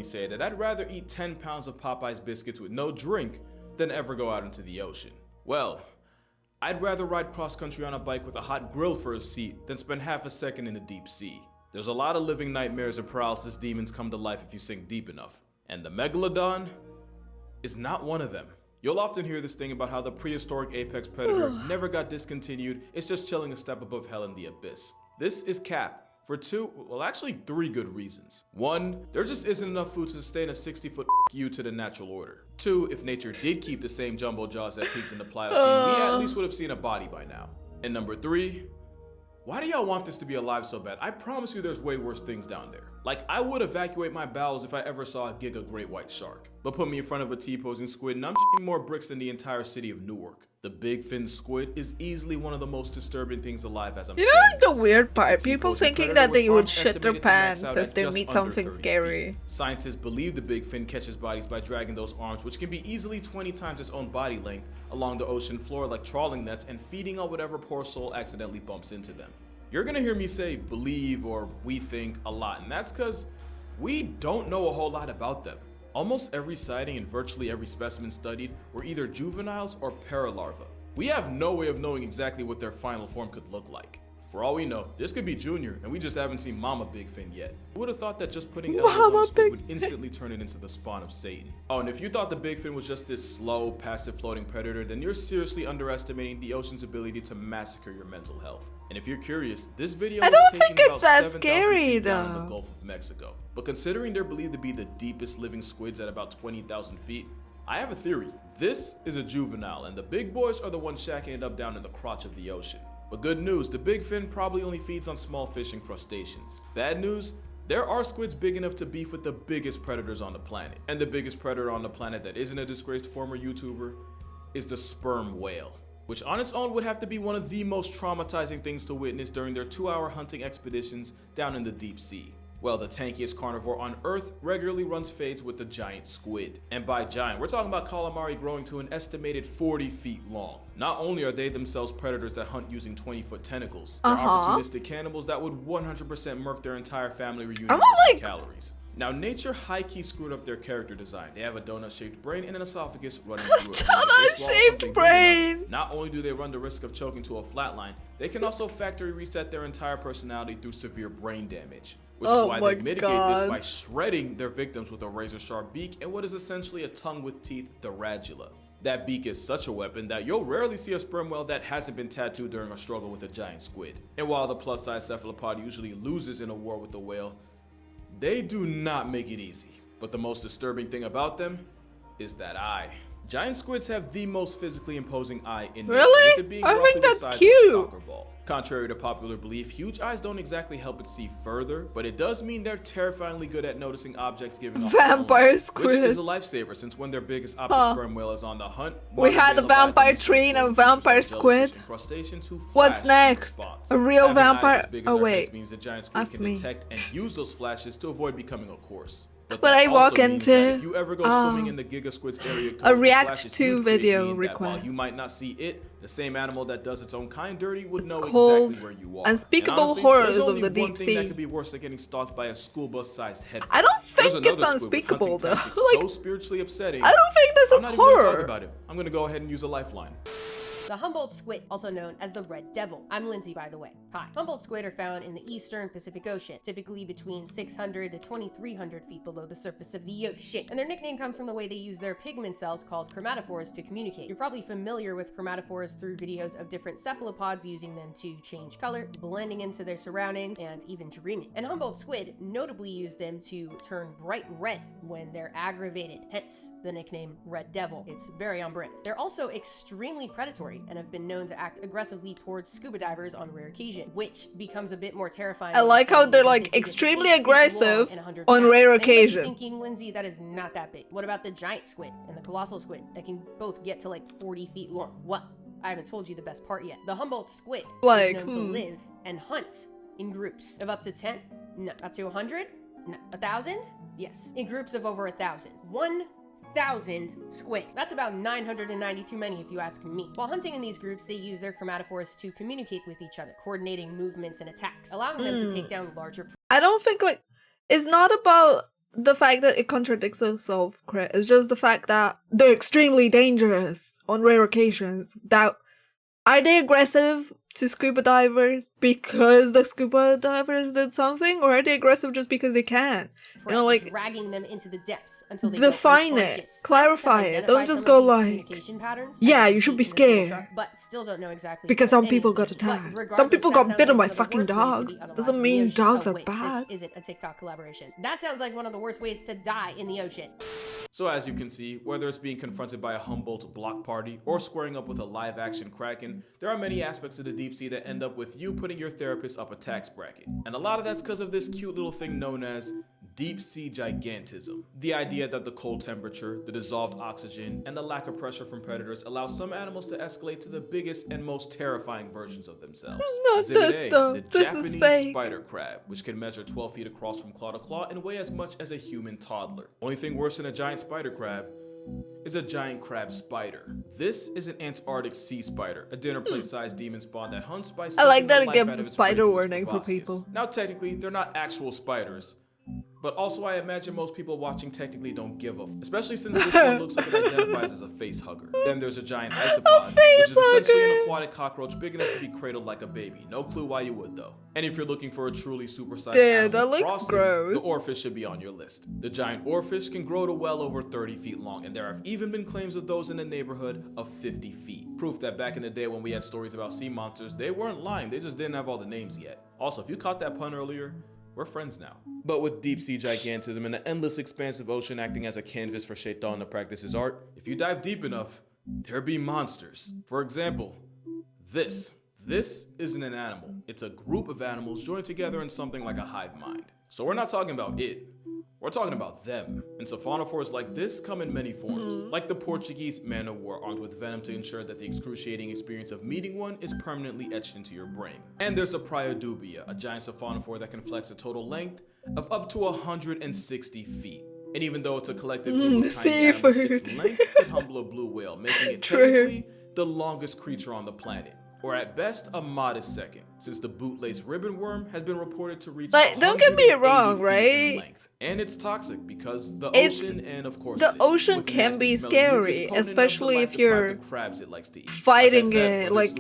say that I'd rather eat 10 pounds of Popeye's biscuits with no drink than ever go out into the ocean. Well, I'd rather ride cross-country on a bike with a hot grill for a seat than spend half a second in the deep sea. There's a lot of living nightmares and paralysis demons come to life if you sink deep enough. And the Megalodon is not one of them. You'll often hear this thing about how the prehistoric apex predator never got discontinued, it's just chilling a step above hell in the abyss. This is cap. For three good reasons. One, there just isn't enough food to sustain a 60-foot you to the natural order. Two, if nature did keep the same jumbo jaws that peaked in the Pliocene, we at least would have seen a body by now. And number three, why do y'all want this to be alive so bad? I promise you there's way worse things down there. Like, I would evacuate my bowels if I ever saw a giga great white shark. But put me in front of a T-posing squid and I'm shitting more bricks than the entire city of Newark. The big fin squid is easily one of the most disturbing things alive as I'm saying You know this. the weird part? People thinking that they would shit their pants if they meet something scary. Scientists believe the big fin catches bodies by dragging those arms, which can be easily 20 times its own body length, along the ocean floor like trawling nets and feeding on whatever poor soul accidentally bumps into them. You're gonna hear me say believe or we think a lot, and that's because we don't know a whole lot about them. Almost every sighting and virtually every specimen studied were either juveniles or paralarvae. We have no way of knowing exactly what their final form could look like. For all we know, this could be Junior, and we just haven't seen Mama Big Fin yet. Who would have thought that just putting elbows on a squid would instantly turn it into the spawn of Satan? Oh, and if you thought the Big Fin was just this slow, passive floating predator, then you're seriously underestimating the ocean's ability to massacre your mental health. And if you're curious, this video I don't think it's that scary down in the though. Gulf of Mexico. But considering they're believed to be the deepest living squids at about 20,000 feet, I have a theory. This is a juvenile, and the big boys are the ones shacking it up down in the crotch of the ocean. But good news, the big fin probably only feeds on small fish and crustaceans. Bad news, there are squids big enough to beef with the biggest predators on the planet. And the biggest predator on the planet that isn't a disgraced former YouTuber is the sperm whale, which on its own would have to be one of the most traumatizing things to witness during their 2-hour hunting expeditions down in the deep sea. Well, the tankiest carnivore on Earth regularly runs fades with the giant squid. And by giant, we're talking about calamari growing to an estimated 40 feet long. Not only are they themselves predators that hunt using 20-foot tentacles, they're opportunistic cannibals that would 100% murk their entire family reunion for calories. Now, nature high-key screwed up their character design. They have a donut-shaped brain and an esophagus running through it. Donut-shaped brain! Not only do they run the risk of choking to a flatline, they can also factory reset their entire personality through severe brain damage. Which is why they mitigate this by shredding their victims with a razor-sharp beak and what is essentially a tongue with teeth, the radula. That beak is such a weapon that you'll rarely see a sperm whale that hasn't been tattooed during a struggle with a giant squid. And while the plus-size cephalopod usually loses in a war with the whale, they do not make it easy. But the most disturbing thing about them is that eye. Giant squids have the most physically imposing eye in nature. Really? I think that's cute. Contrary to popular belief, huge eyes don't exactly help it see further, but it does mean they're terrifyingly good at noticing objects giving off vampire squids, which is a lifesaver since when their biggest opposite sperm whale is on the hunt. We had a vampire tree and a vampire squid. What's next? A real vampire? Oh wait, means the giant squid can detect and use those flashes to avoid becoming a corpse. But I walk into if you ever go swimming in the Giga Squids area, a react-to video request. While you might not see it, the same animal that does its own kind dirty would know called exactly where you are. Unspeakable honestly, Horrors of the one Deep thing Sea. That could be worse than getting stalked by a school bus-sized head. I don't think it's unspeakable though. Like, so spiritually upsetting. I don't think this is horror. About it. I'm gonna go ahead and use a lifeline. The Humboldt squid, also known as the red devil. I'm Lindsay, by the way. Hi. Humboldt squid are found in the eastern Pacific Ocean, typically between 600 to 2,300 feet below the surface of the ocean. And their nickname comes from the way they use their pigment cells called chromatophores to communicate. You're probably familiar with chromatophores through videos of different cephalopods using them to change color, blending into their surroundings, and even dreaming. And Humboldt squid notably use them to turn bright red when they're aggravated, hence the nickname Red Devil. It's very on brand. They're also extremely predatory and have been known to act aggressively towards scuba divers on rare occasion, which becomes a bit more terrifying. I like how they're like extremely aggressive on rare occasion. Thinking, Lindsay, that is not that big. What about the giant squid and the colossal squid that can both get to like 40 feet long? What? I haven't told you the best part yet. The Humboldt squid is known to live and hunt in groups of up to 10, no, up to 100, no, 1,000, yes, in groups of over 1,000. 1,000 squid. That's about 990 too many if you ask me. While hunting in these groups, they use their chromatophores to communicate with each other, coordinating movements and attacks, allowing them to take down larger. I don't think like it's not about the fact that it contradicts itself, Crit. It's just the fact that they're extremely dangerous on rare occasions. That are they aggressive to scuba divers because the scuba divers did something, or are they aggressive just because they can? You know, like, dragging them into the depths until they define it, clarify it. Don't just go like, yeah, you should be scared. But still don't know exactly because some people got attacked. Some people got bitten by fucking dogs. Doesn't mean dogs are bad. This isn't a TikTok collaboration. That sounds like one of the worst ways to die in the ocean. So as you can see, whether it's being confronted by a Humboldt block party or squaring up with a live-action kraken, there are many aspects of the deep sea that end up with you putting your therapist up a tax bracket. And a lot of that's because of this cute little thing known as deep sea gigantism. The idea that the cold temperature, the dissolved oxygen, and the lack of pressure from predators allow some animals to escalate to the biggest and most terrifying versions of themselves. Not Exhibit this A, stuff. the This Japanese is fake. spider crab, which can measure 12 feet across from claw to claw and weigh as much as a human toddler. Only thing worse than a giant spider crab is a giant crab spider. This is an Antarctic sea spider, a dinner plate sized demon spawn that hunts by I like sucking that the it life gives out a of its spider prey through its warning for proboscis. people. Now technically, they're not actual spiders, but also I imagine most people watching technically don't give a especially since this one looks like it identifies as a face hugger. Then there's a giant isopod, which is essentially an aquatic cockroach big enough to be cradled like a baby. No clue why you would though. And if you're looking for a truly supersized animal that looks crossing, gross. the oarfish should be on your list. The giant oarfish can grow to well over 30 feet long, and there have even been claims of those in the neighborhood of 50 feet. Proof that back in the day when we had stories about sea monsters, they weren't lying, they just didn't have all the names yet. Also, if you caught that pun earlier, we're friends now. But with deep sea gigantism and the endless expansive ocean acting as a canvas for Shaitan to practice his art, if you dive deep enough, there be monsters. For example, this. This isn't an animal. It's a group of animals joined together in something like a hive mind. So we're not talking about it. We're talking about them. And siphonophores like this come in many forms, like the Portuguese man-o-war armed with venom to ensure that the excruciating experience of meeting one is permanently etched into your brain. And there's a Priodubia, a giant siphonophore that can flex a total length of up to 160 feet. And even though it's a collective group of tiny animals, its length could humble a blue whale, making it technically the longest creature on the planet. Or at best, a modest second, since the bootlace ribbon worm has been reported to reach Like, don't get me wrong, 180 feet in right? length. And it's toxic because the ocean and of course the ocean can be scary, especially if you're fighting it, like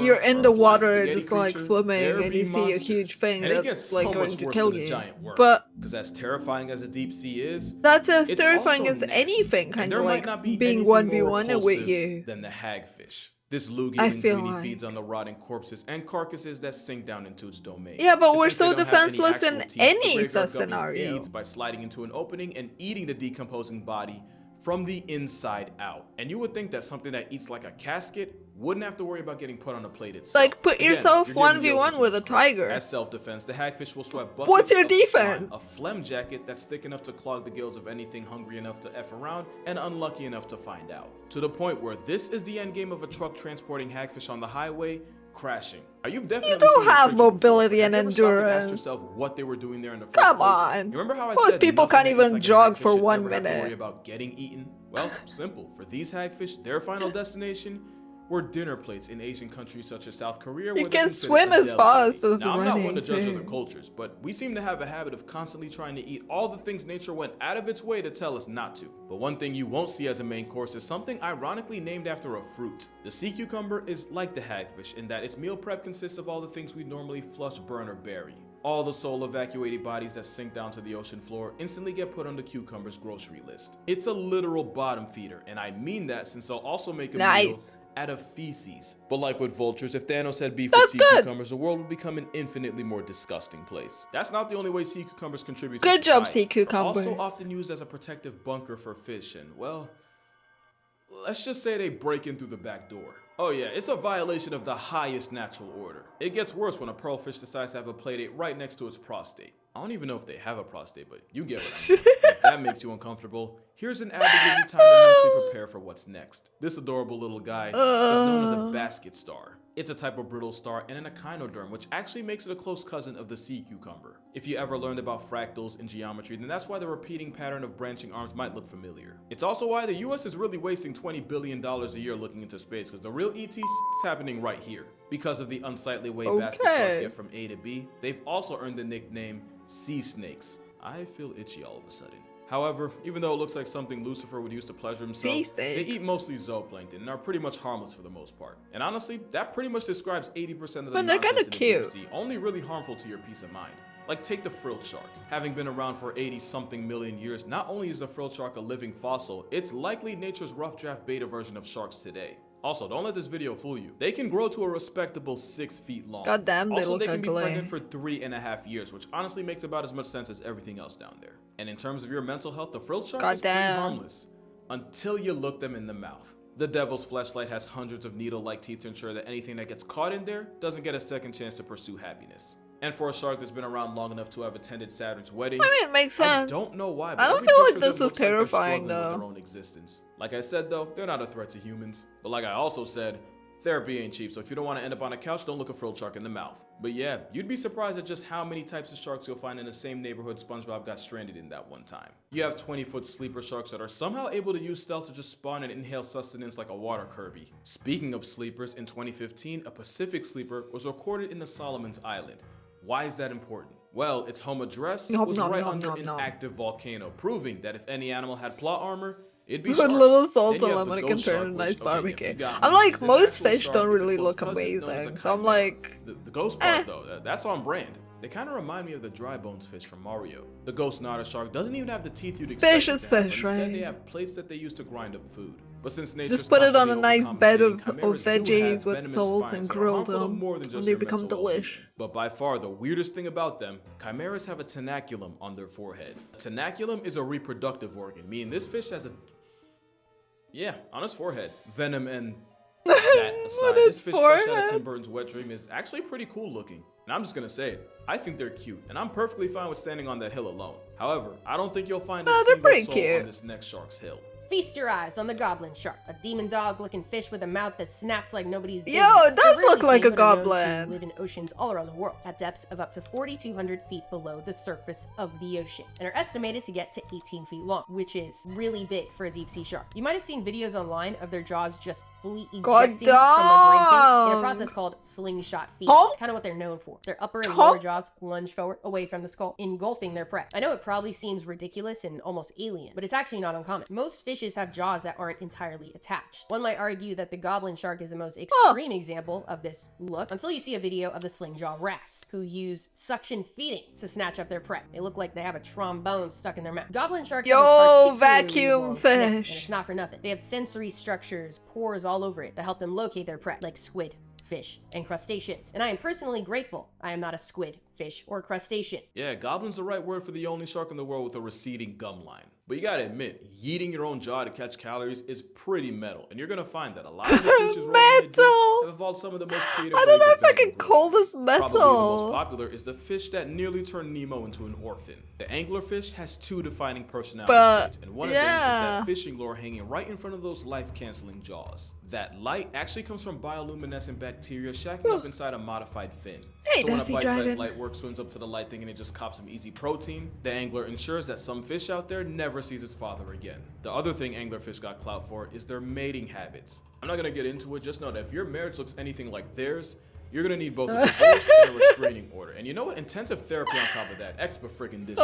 you're in the water just like swimming and you see a huge thing that's like going to kill you. But because as terrifying as a deep sea is, that's as terrifying as anything, kind of like being 1v1 with you. Than the hagfish. This loogie linguini feeds on the rotting corpses and carcasses that sink down into its domain. Yeah, but we're so defenseless in any such scenario. Feeds by sliding into an opening and eating the decomposing body from the inside out. And you would think that something that eats like a casket wouldn't have to worry about getting put on a plate itself. Like, put yourself 1v1 with a tiger. As self-defense, the hagfish will sweat buckets What's your of slime, defense? a phlegm jacket that's thick enough to clog the gills of anything hungry enough to F around and unlucky enough to find out. To the point where this is the end game of a truck transporting hagfish on the highway, crashing. You've definitely don't have mobility and Have you ever stopped and asked endurance. yourself what they were doing there in the first Come place? on. You remember how I Most said people nothing can't that even eats like a jog hagfish for should 1 ever have to minute. worry about getting eaten? Well, simple. For these hagfish, their final destination were dinner plates in Asian countries such as South Korea. You where can they consider swim a as fast delicacy. as Now, I'm not one running, to judge too. other cultures, but we seem to have a habit of constantly trying to eat all the things nature went out of its way to tell us not to. But one thing you won't see as a main course is something ironically named after a fruit. The sea cucumber is like the hagfish in that its meal prep consists of all the things we normally flush, burn, or bury. All the soul evacuated bodies that sink down to the ocean floor instantly get put on the cucumber's grocery list. It's a literal bottom feeder, and I mean that since they'll also make a meal out of feces. But like with vultures, if Thanos had beef with sea cucumbers, the world would become an infinitely more disgusting place. That's not the only way sea cucumbers contribute to Good job, society. sea cucumbers. They're also often used as a protective bunker for fish, and well, let's just say they break in through the back door. Oh yeah, it's a violation of the highest natural order. It gets worse when a pearlfish decides to have a playdate right next to its prostate. I don't even know if they have a prostate, but you get what I mean. If that makes you uncomfortable, here's an ad to give you time to mentally prepare for what's next. This adorable little guy is known as a basket star. It's a type of brittle star and an echinoderm, which actually makes it a close cousin of the sea cucumber. If you ever learned about fractals in geometry, then that's why the repeating pattern of branching arms might look familiar. It's also why the US is really wasting $20 billion a year looking into space, because the real ET is happening right here. Because of the unsightly way basket stars get from A to B, they've also earned the nickname sea snakes. I feel itchy all of a sudden. However, even though it looks like something Lucifer would use to pleasure himself, Sea they steaks. eat mostly zooplankton and are pretty much harmless for the most part. And honestly, that pretty much describes 80% of the But they're nonsense kinda in the deep cute. sea, only really harmful to your peace of mind. Like take the frilled shark. Having been around for 80-something million years, not only is the frilled shark a living fossil, it's likely nature's rough draft beta version of sharks today. Also, don't let this video fool you. They can grow to a respectable 6 feet long. God damn, they Also, look they can be ugly. pregnant for 3.5 years, which honestly makes about as much sense as everything else down there. And in terms of your mental health, the frilled shark is pretty Goddamn. harmless. Until you look them in the mouth. The devil's fleshlight has hundreds of needle-like teeth to ensure that anything that gets caught in there doesn't get a second chance to pursue happiness. And for a shark that's been around long enough to have attended Saturn's wedding, I mean, it makes sense. I don't know why, but I don't every feel like picture of them this is looks like they're terrifying, struggling with though. their own existence. Like I said though, they're not a threat to humans. But like I also said, therapy ain't cheap, so if you don't want to end up on a couch, don't look a frilled shark in the mouth. But yeah, you'd be surprised at just how many types of sharks you'll find in the same neighborhood SpongeBob got stranded in that one time. You have 20-foot sleeper sharks that are somehow able to use stealth to just spawn and inhale sustenance like a water Kirby. Speaking of sleepers, in 2015, a Pacific sleeper was recorded in the Solomon's Island. Why is that important? Well, its home address Nom, was nom, right nom, under nom, an nom. active volcano, proving that if any animal had plot armor, it'd be With sharks. little salt Then you and have the lemon, it can ghost turn shark, a which- nice okay, yeah, barbecue. you got I'm me. like, It's an most actual fish shark. don't It's a really close look cousin known as a amazing, so I'm chimera. like, The ghost part though, that's on brand. They kind of remind me of the dry bones fish from Mario. The ghost otter shark doesn't even have the teeth you'd expect. Fish it is to have, fish, but instead right? they have plates that they use to grind up food. But since just put it on a nice bed of veggies with salt and and grill them, and they become delish. But by far the weirdest thing about them, chimeras have a tenaculum on their forehead. A tenaculum is a reproductive organ, meaning this fish has a on his forehead. Venom and that aside, its this fish fresh out of forehead? Tim Burton's Wet Dream is actually pretty cool looking. And I'm just gonna say it, I think they're cute, and I'm perfectly fine with standing on that hill alone. However, I don't think you'll find a they're single pretty soul cute. on this next shark's hill. Feast your eyes on the goblin shark, a demon dog-looking fish with a mouth that snaps like nobody's business. Yo, it does They're look like a seen but are known to goblin. Live in oceans all around the world, at depths of up to 4,200 feet below the surface of the ocean, and are estimated to get to 18 feet long, which is really big for a deep-sea shark. You might have seen videos online of their jaws just fully ejecting from their brain case in a process called slingshot feeding. Huh? It's kind of what they're known for. Their upper and Huh? lower jaws lunge forward away from the skull, engulfing their prey. I know it probably seems ridiculous and almost alien, but it's actually not uncommon. Most fishes have jaws that aren't entirely attached. One might argue that the goblin shark is the most extreme example of this look, until you see a video of the sling jaw wrasse, who use suction feeding to snatch up their prey. They look like they have a trombone stuck in their mouth. Goblin sharks have a Yo, particularly vacuum long snout, fish. and it's not for nothing. They have sensory structures, pores all over it that help them locate their prey, like squid, fish, and crustaceans. And I am personally grateful I am not a squid, fish, or crustacean. Yeah, goblin's the right word for the only shark in the world with a receding gum line. But you gotta admit, yeeting your own jaw to catch calories is pretty metal, and you're gonna find that a lot of the creatures Metal! have evolved some of the most creative I don't ways know of if I venom can growth. call this Probably the most metal. popular is the fish that nearly turned Nemo into an orphan. The anglerfish has two defining personality But, traits, and one of them is that fishing lure hanging right in front of those life-canceling jaws. That light actually comes from bioluminescent bacteria shacking up inside a modified fin. Hey, So when a Daffy bite-sized Dragon. light work swims up to the light thinking it just cops some easy protein, the angler ensures that some fish out there never sees its father again. The other thing anglerfish got clout for is their mating habits. I'm not gonna get into it, just know that if your marriage looks anything like theirs, you're gonna need both a divorce and a restraining order. And you know what? Intensive therapy on top of that. Extra freaking dishes.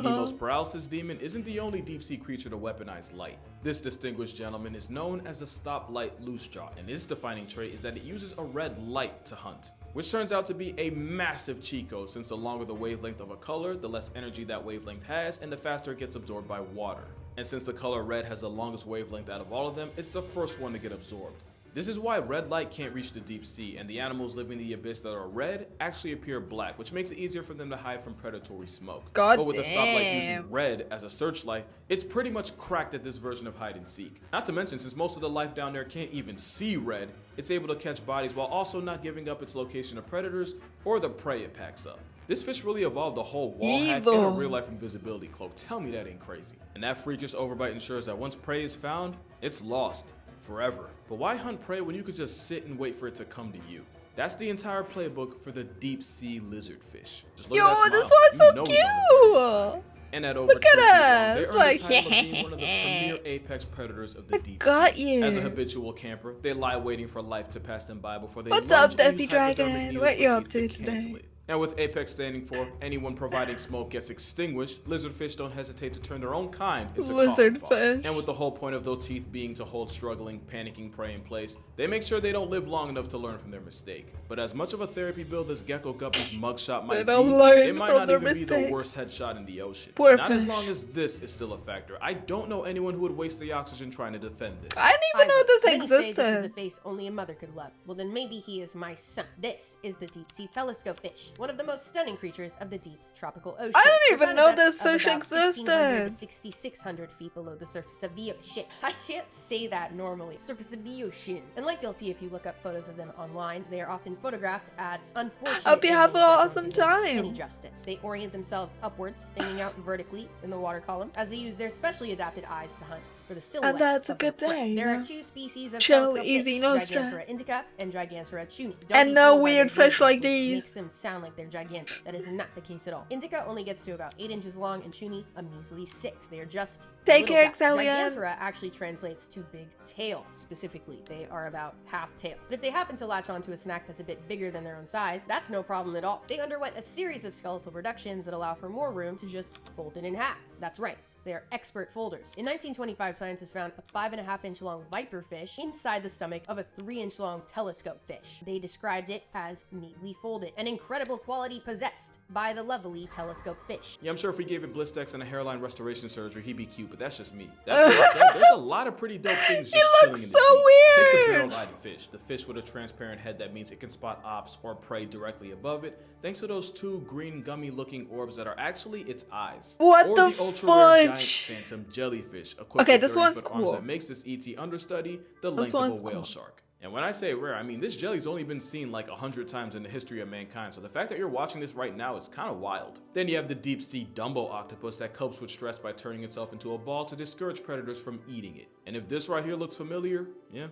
Nemo's paralysis demon isn't the only deep sea creature to weaponize light. This distinguished gentleman is known as the stoplight loosejaw, and its defining trait is that it uses a red light to hunt, which turns out to be a massive cheat code, since the longer the wavelength of a color, the less energy that wavelength has, and the faster it gets absorbed by water. And since the color red has the longest wavelength out of all of them, it's the first one to get absorbed. This is why red light can't reach the deep sea, and the animals living in the abyss that are red actually appear black, which makes it easier for them to hide from predatory smoke. God But with a stoplight damn. using red as a searchlight, it's pretty much cracked at this version of hide and seek. Not to mention, since most of the life down there can't even see red, it's able to catch bodies while also not giving up its location to predators or the prey it packs up. This fish really evolved a whole wall hack and a Evil. real-life invisibility cloak. Tell me that ain't crazy. And that freakish overbite ensures that once prey is found, it's lost forever. But why hunt prey when you could just sit and wait for it to come to you? That's the entire playbook for the deep sea lizardfish. Just look Yo, at that this smile. one's so You know he's on the very cute. and at over Look at 2 feet long, us, they earned like, the title of being one of the premier apex predators of the deep got sea. you. As a habitual camper, they lie waiting for life to pass them by before they What's lunge up, and use Daffy hypodermic Dragon? needles What for you up teeth to cancel today? it. And with Apex standing for anyone providing smoke gets extinguished, lizardfish don't hesitate to turn their own kind into coffin bombs. Lizardfish. And with the whole point of those teeth being to hold struggling, panicking prey in place, they make sure they don't live long enough to learn from their mistake. But as much of a therapy bill this gecko guppy's mugshot might be, it might not even be the worst headshot in the ocean. Poor not fish. as long as this is still a factor. I don't know anyone who would waste the oxygen trying to defend this. I didn't even know this Many say this is a existed. face only a mother could love. Well, then maybe he is my son. This is the deep sea telescope fish, one of the most stunning creatures of the deep tropical ocean. I didn't even It know found a this depth of fish about 1,600 existed. to 6,600 feet below the surface of the ocean. I can't say that normally. Surface of the ocean. And like you'll see if you look up photos of them online, they are often photographed at unfortunate Hope you have an angles that awesome don't do them any time. justice. They orient themselves upwards, hanging out vertically in the water column, as they use their specially adapted eyes to hunt for the silhouettes. And that's a of their good prey. day, you There know? are two species of Chill, telescope easy, fish, no Gigantura stress. indica and Gigantura chuni. Don't And be no fooled by weird their fish like vision, which these. Makes them sound like they're gigantic. That is not the case at all. Indica only gets to about 8 inches long, and chuni a measly 6. They are just Take little care, guys. Xelian. Gigantura actually translates to big tail, specifically. They are about half tail. But if they happen to latch onto a snack that's a bit bigger than their own size, that's no problem at all. They underwent a series of skeletal reductions that allow for more room to just fold it in half. That's right. They are expert folders. In 1925, scientists found a 5.5-inch long viper fish inside the stomach of a 3-inch long telescope fish. They described it as neatly folded, an incredible quality possessed by the lovely telescope fish. Yeah, I'm sure if we gave it Blistex and a hairline restoration surgery, he'd be cute, but that's just me. That being said, there's a lot of pretty dope things just chilling in the so deep. Take the weird. barrel-eyed fish, the fish with a transparent head that means it can spot ops or prey directly above it, thanks to those two green gummy-looking orbs that are actually its eyes. What or the ultra-rare giant fudge? phantom jellyfish, equipped Okay, with this 30-foot one's arms cool. that makes this ET understudy the This length of one's a whale cool. shark. And when I say rare, I mean this jelly's only been seen like 100 times in the history of mankind, so the fact that you're watching this right now is kind of wild. Then you have the deep sea Dumbo octopus that copes with stress by turning itself into a ball to discourage predators from eating it. And if this right here looks familiar, yeah,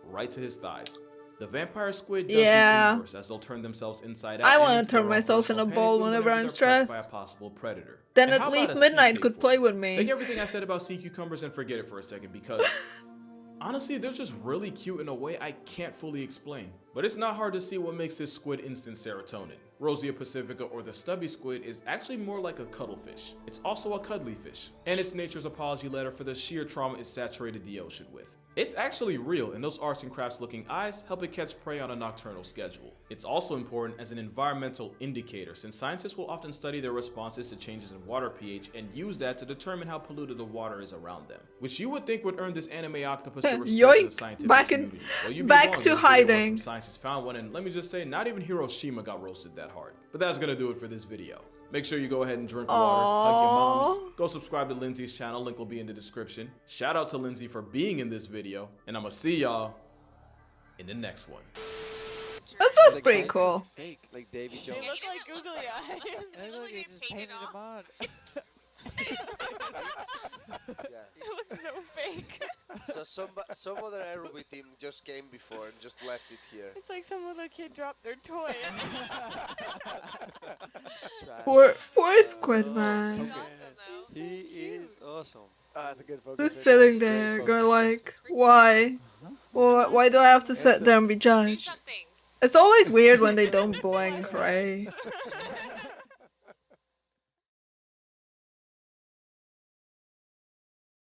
right to his thighs. The vampire squid does Yeah. the inverse, as they'll turn themselves inside out. I and wanna into turn their myself in a operational ball panic whenever they're I'm pressed stressed. by a possible predator. Then And at how about least a sea Midnight pig could for play you? with me. Take everything I said about sea cucumbers and forget it for a second, because honestly, they're just really cute in a way I can't fully explain. But it's not hard to see what makes this squid instant serotonin. Rosia pacifica, or the stubby squid, is actually more like a cuttlefish. It's also a cuddly fish, and it's nature's apology letter for the sheer trauma it saturated the ocean with. It's actually real, and those arts and crafts looking eyes help it catch prey on a nocturnal schedule. It's also important as an environmental indicator, since scientists will often study their responses to changes in water pH and use that to determine how polluted the water is around them, which you would think would earn this anime octopus the respect of the Yoink! scientific Back community. Well, you'd be back wrong. to This video was hiding. Some scientists found one, and let me just say, not even Hiroshima got roasted that hard. But that's gonna do it for this video. Make sure you go ahead and drink water, hug your moms, go subscribe to Lindsay's channel, link will be in the description. Shout out to Lindsay for being in this video, and I'm gonna see y'all in the next one. This was pretty cool. Fake, like Davy They Jones. look like googly eyes. And look, they just painted them on. It looks so fake. So some other aerobic team just came before and just left it here. It's like some little kid dropped their toy. Poor squid man. He is awesome. That's a good focus. Just sitting there, going like, why? Why do I have to sit there and be judged? It's always weird when they don't blink, right?